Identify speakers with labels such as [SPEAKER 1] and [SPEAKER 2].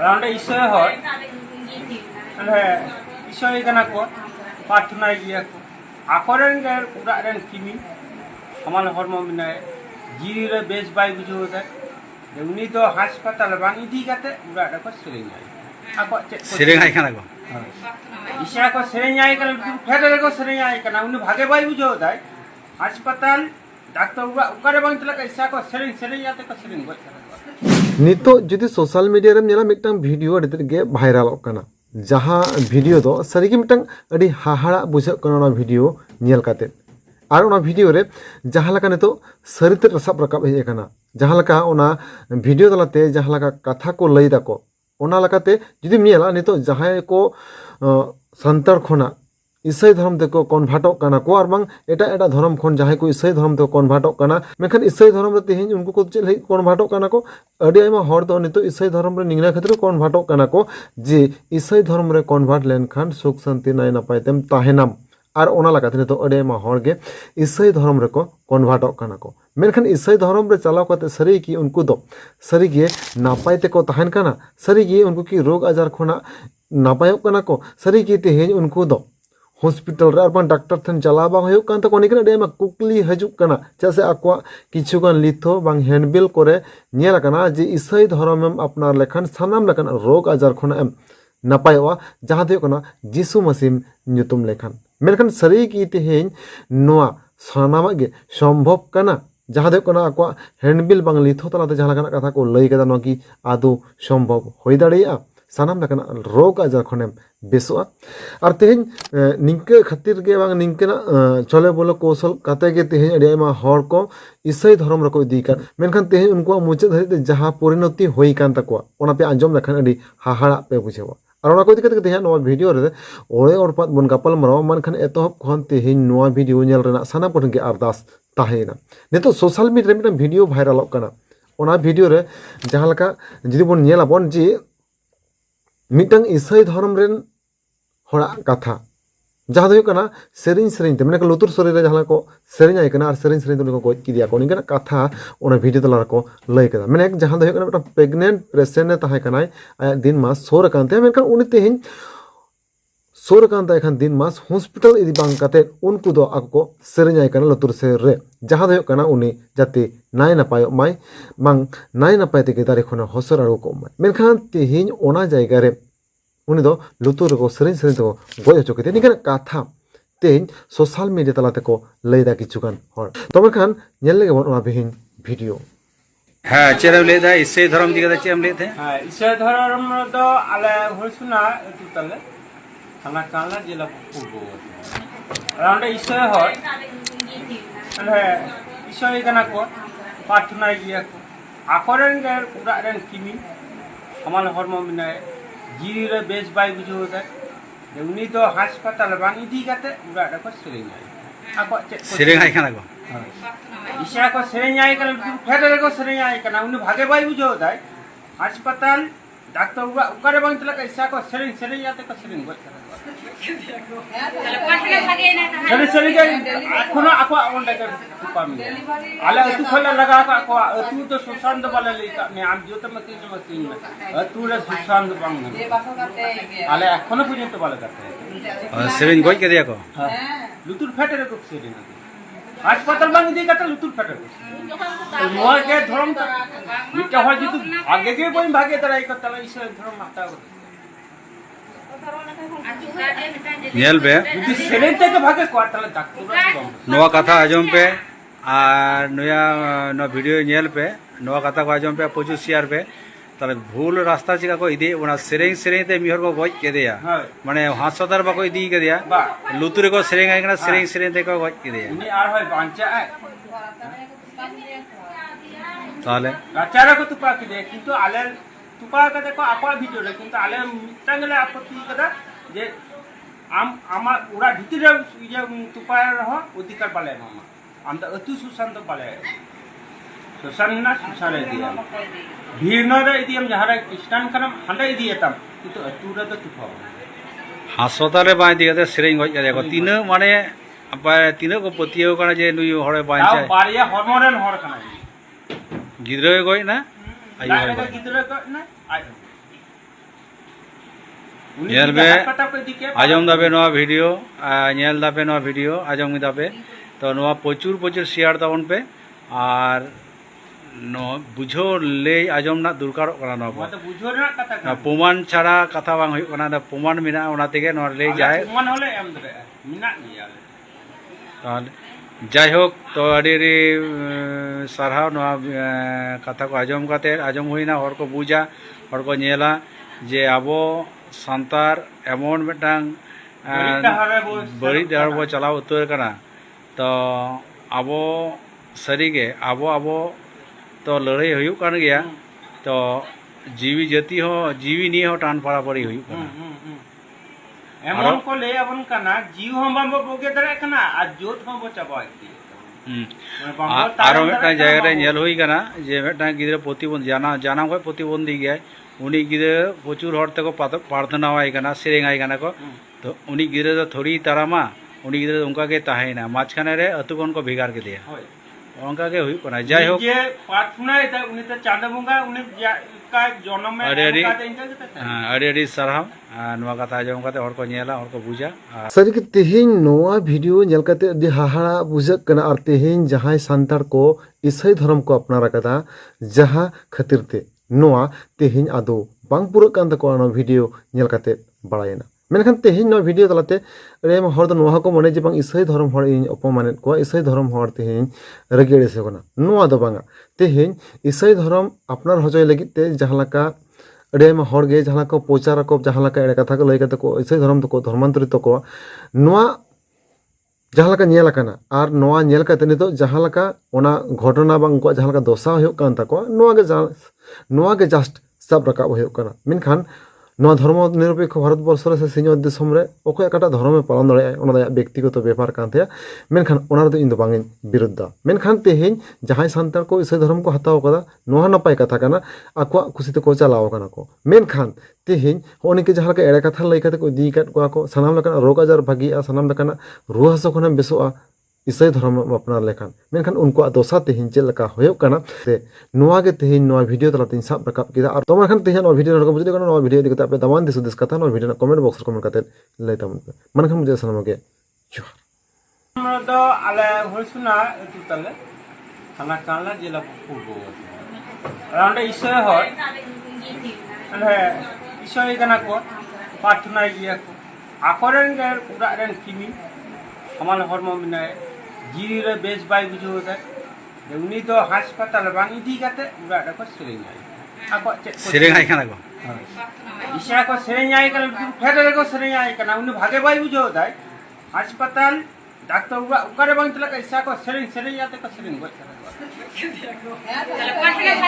[SPEAKER 1] ᱚᱸᱰᱮ ᱤᱥᱟᱹ ᱦᱚᱲ ᱚᱸᱰᱮ ᱤᱥᱟᱹᱭ ᱠᱟᱱᱟ ᱠᱚ ᱯᱟᱨᱛᱷᱱᱟᱭ ᱜᱮᱭᱟ ᱠᱚ ᱟᱠᱚᱨᱮᱱ ᱜᱮ ᱚᱲᱟᱜ ᱨᱮᱱ ᱠᱤᱢᱤ ᱦᱟᱢᱟᱞ ᱦᱚᱲᱢᱚ ᱢᱮᱱᱟᱭᱟ ᱡᱤᱣᱤ ᱨᱮ ᱵᱮᱥ ᱵᱟᱭ ᱵᱩᱡᱷᱟᱹᱣ ᱮᱫᱟ उन्नी तो हासपाताल बांग इदी काते उड़ा रे को सेरेኛय आको चेक
[SPEAKER 2] सेरेङाय काना को
[SPEAKER 1] इसा को सेरेኛय कल फेर रे को सेरेኛय कना उन्नी भागे बाय बुझो दाय हासपाताल डॉक्टर उकारे बांग तला इसा को सेरेኛते को सेरेङ गय
[SPEAKER 3] नितो जुदी सोशल मीडिया रे नेला मिटटांग वीडियो अडित गे भाइरल कना जहां वीडियो दो सरीगी मिटटांग अडी हाहाड़ा बुझो कना वीडियो नेल काते और ओना वीडियो रे जहां लका नितो सरिते रसाब रकाब हे कना जहां लका ओना वीडियो तलाते जहां लका कथा को लई दाको ओना लकाते जुदी नेला नितो जहां को संतार खोना ईसाई धर्म तेको कन्भार्टो कना को और बांग एटा एटा धर्म खन जहां को ईसाई धर्म तेको कन्भार्टो कना मेखन ईसाई धर्म रे तेहिन उनको को चेल कन्भार्टो कना को अडी आयमा हर दो नितो ईसाई धर्म रे निंगना खातिर कन्भार्टो कना को जे ईसाई धर्म रे कन्भार्ट लेन खान सुख शांति नाय नापाय तेम ताहेनाम और ओना लगाते नितो अडी आयमा हर गे ईसाई धर्म रे को कन्भार्टो कना को मेनखान ईसाई धर्म रे चलाव काते सरी की उनको दो सरी गे नापाय तेको ताहेन कना सरी गे उनको की रोग आजार खोना नापाय कना को सरी की तेहिन उनको दो हॉस्पिटल रे और डॉक्टर ठन चला बांग होयो कान तो कोनिकना डेमा कुकली हजुक कना जैसे आक्वा किछुगान लिथो बांग हैंडबिल करे नेल कना जे ईसाई धर्म में अपनार लेखन सानाम लेखन रोग आजार खना एम नापायवा जहां दे कना जीसु मसीह ᱧᱩᱛᱩᱢ लेखन मेनखान सरी की तेहेन नोआ सानाम गे संभव कना जहां दे कना आक्वा हैंडबिल बांग लिथो तलाते जहां लकना कथा को लई कदा नकी आदो संभव होई दाड़िया सानाम लेखन रोग आजार खने बेसोआ और तेहेन निंके खातिर के बांग निंकेना चले बोलो कौशल काते के तेहेन अडी आयमा हर को ईसाई धर्म रको इदी कान मेनखान तेहेन उनको मुचे धरिते जहां परिणति होई कान तकवा ओना पे आंजम लेखन अडी हाहाड़ा पे बुझेवा और ओना को इदी कते तेहेन नोआ वीडियो रे ओरे और पात बन गपल मरो मानखान एतोहब खन तेहेन नोआ वीडियो नेल रेना साना पठन के अरदास ताहेना नितो सोशल मीडिया में वीडियो भाइरल कना ओना वीडियो रे जहां लका जदी बन नेला बन जी मिटंग ईसाई धर्म रेन होड़ा कथा जहां दो कना सेरिंग सेरिंग ते माने लुतुर सरी रे जहां को सेरिंग आय कना और सेरिंग सेरिंग तो को किदिया को निकना कथा ओना वीडियो तला को लई कदा माने जहां दो कना प्रेग्नेंट पेशेंट ने ताहे कना आय दिन मास सोर कांते मेनका उनी तेहिन सोर कांता एखान दिन मास हॉस्पिटल इदी बांग काते उनको दो आको सेरिंग आय कना लुतुर से रे जहां दो कना उनी जाते नाय नापाय माय बांग नाय नापाय ते के दारे खना हसर आरो को माय मेनखान तेहिन ओना जायगा रे उनी दो लुतुर को सेरिंग सेरिंग तो गय चोकेते निकना कथा तेहिन सोशल मीडिया तलाते को लैदा किछुगान हर तबे खान नेल लेगे बन ओना बेहिन वीडियो
[SPEAKER 2] हां चेरम लेदा ईसाई धर्म दिगा चेम लेते
[SPEAKER 1] हां ईसाई धर्म दो आले होसुना एतु तले थाना काला जिला पुगो अराउंड ईसाई हर अले ईसाई कना को प्रार्थना गया को आकोरेन गे उड़ा रेन किमी हमाल हरमो मिनाय जीवी रे बेस बाय बुझो दा उन्नी तो हासपाताल बांग इदी काते उड़ा रे को सेरेኛय आको चेक
[SPEAKER 2] सेरेङाय काना को
[SPEAKER 1] इसा को सेरेኛय कल फेर रे को सेरेኛय कना उन्नी भागे बाय बुझो दाय हासपाताल डॉक्टर उकारे बांग तला इसा को सेरेኛते को सेरेङ गय चले चले के एखोनो आको ओंडे के पामी आले अतु खला लगा को अतु तो सुशांत वाला लेता मैं आम जो तो मती अतु रे सुशांत बांग आले एखोनो पर्यंत वाला करते
[SPEAKER 2] सेरेङ गय के दिया को
[SPEAKER 1] लुतुर फेटे रे को सेरेङ हासपाताल बांग दी काते लुतुर फेटे तो मोर के धर्म तो मिटा हो जितु आगे के कोई भागे तराई को तला इस धर्म माता
[SPEAKER 2] नेल बे
[SPEAKER 1] सेरेंग ते के भागे क्वार्टर डॉक्टर
[SPEAKER 2] नोआ कथा आजम पे और नया नो वीडियो नेल पे नोआ कथा को आजम पे पोचु शेयर पे ताले भूल रास्ता चिका को इदे ओना सेरेंग सेरेंग ते मिहर को गज के दिया माने हासदार बाको इदी के दिया लुतुरे को सेरेंग आइकना सेरेंग सेरेंग ते को गज के दिया
[SPEAKER 1] उनी आर होय बांचा
[SPEAKER 2] ताले
[SPEAKER 1] राचारा को तुपा के दे किंतु आले तुपा का देखो आपा वीडियो रे किंतु आले मिटांगले आपत्ति कदा जे आम आमा उड़ा भितर ये तुपाय रहो अधिकार पाले मामा आम त अतु सुशांत पाले सुशांत ना सुशाले दिया भीड़ न रे इदियम जहारे स्टैंड करम हंडे इदियतम किंतु अतु रे तो तुपा
[SPEAKER 2] हासपाताल रे बाय दिगते सेरेङ गय के देखो तीन माने apa तीन को पतियो कना जे नुय हरे बांचा
[SPEAKER 1] बारिया हॉर्मोनल हर कना
[SPEAKER 2] गिद्रे गय ना
[SPEAKER 1] आयो गिद्रे गय ना आयो उनी
[SPEAKER 2] ᱧᱮᱞ
[SPEAKER 1] जुदी
[SPEAKER 2] ᱵᱮ,
[SPEAKER 1] हासपाताल को इदी के
[SPEAKER 2] आजम दाबे नवा वीडियो ᱧᱮᱞ दाबे नवा वीडियो आजम दाबे तो नवा प्रचुर प्रचुर शेयर ताबन पे और नो बुझो ले आजम ना दरकार करा नवा
[SPEAKER 1] तो बुझो ना कथा
[SPEAKER 2] ना प्रमाण छाड़ा कथा बांग हुई कना प्रमाण मिना ओना तेगे नवा ले जाए
[SPEAKER 1] मन होले एम दरे मिना गया
[SPEAKER 2] ताहले जाय होक तो अडी अडी सारहाव नवा कथा को आजम काते आजम हुईना हर को बुझा हर को नेला जे आबो सांतार एमन मिटांग बड़ी डहर बो चलाव उतर कना तो आबो सरीगे आबो आबो तो लड़ाई हुई कान गया तो जीवी जाति हो जीवी नहीं हो टान पाड़ा पड़ी हुई काना
[SPEAKER 1] एमन को ले अबन कना जीव हम बम बोगे दरे कना आ जोत हम बो चबा
[SPEAKER 2] आरो मिटांग जायगा रे नेल हुई कना जे मिटांग गिदरे प्रतिबंध जाना को प्रतिबंधी गया उनी गिदरे प्रचुर हर तक प्रार्थना वाई कना सेरेंग आई कना को तो उनी गिदरे तो थोड़ी तारामा उनी गिदरे उनका के ताहेना माछखाने रे अतु कोन को भेगार के दिया उनका के हुई कना जाय हो
[SPEAKER 1] जे प्रार्थना है उनी तो चांद बंगा उनी का जन्म में
[SPEAKER 2] अरे
[SPEAKER 1] का इंजा के
[SPEAKER 2] अड़ी अड़ी साराम नवा कथा आजम काते हर को नेला हर को बुझा
[SPEAKER 3] सारी के तेहेन नोआ वीडियो नेल काते अडी हाहाड़ा बुझक कना और तेहेन जहां सांतार को ईसाई धर्म को अपनार कदा जहां खातिर ते नोआ तेहेन आदो बांग पुरा कान तको ना वीडियो नेल काते बड़ायना मेनखान तेहेन नो वीडियो तलाते रेम हर दो नोहा को मने जे बांग ईसाई धर्म हर इन अपमानित को ईसाई धर्म हर तेहेन रगेड़े से कोना नोआ दो बांगा तेहेन ईसाई धर्म अपनार हजय लगी ते जहालका अडेम हर गे जहां को प्रचार को जहां लका एड़े कथा को लई कते को ईसाई धर्म तो को धर्मांतरित को नोआ जहां लका नेल कना और नोआ नेल कते नितो जहां लका ओना घटना बांग को जहां लका दोसा होयो कान तको नोआ के जस्ट सब रका होयो कना मेनखान नोआ धर्म निरपेक्ष भारत वर्ष से सिंह दिसम रे ओको एकटा धर्म में पालन दड़े ओना व्यक्तिगत व्यापार कान थे मेनखान ओना रे इन दो बांग विरुद्ध मेनखान तेहेन जहां सांतार को ईसाई धर्म को हताव कदा नोहा नपाय कथा कना आको खुशी को चलाव कना को मेनखान तेहेन होनी के जहां के एड़े कथा लई कते को दी कट को सनाम लकना रोग आजार भागिया सनाम लकना रुहा हसो खना बेसोआ ईसाई धर्म अपनार लेखान मेनखान उनको दोसा तेहेन चेल लका होयो कना ते नोआ के तेहेन नोआ वीडियो तला तीन सब रकाब किदा और तोमरखान तेहेन नोआ वीडियो रको बुझले कना नोआ वीडियो दिखता पे दमान दिस दिस कथा नोआ वीडियो कमेंट बॉक्स कमेंट करते लेता मन पे मनखान मुझे सनम के जोहार
[SPEAKER 1] हमरा तो आले होसुना एतु तले खाना काला जिला पूर्व राउंड इसे हर अले इसे कना को प्रार्थना गिया को आकोरेन गे पूरा रेन किमी हमारे हरमो मिना जीरी रे बेस बाई बुझो होता है उनी तो हासपाताल बांग इदी काते पूरा को सेरेंग आई आको
[SPEAKER 2] सेरेंग आई कना को
[SPEAKER 1] इसा को सेरेंग आई कना फेडरे को सेरेंग आई कना उनी भागे बाई बुझो होता है हासपाताल डॉक्टर उकारे बांग तला इसा को सेरेंग आते को सेरेंग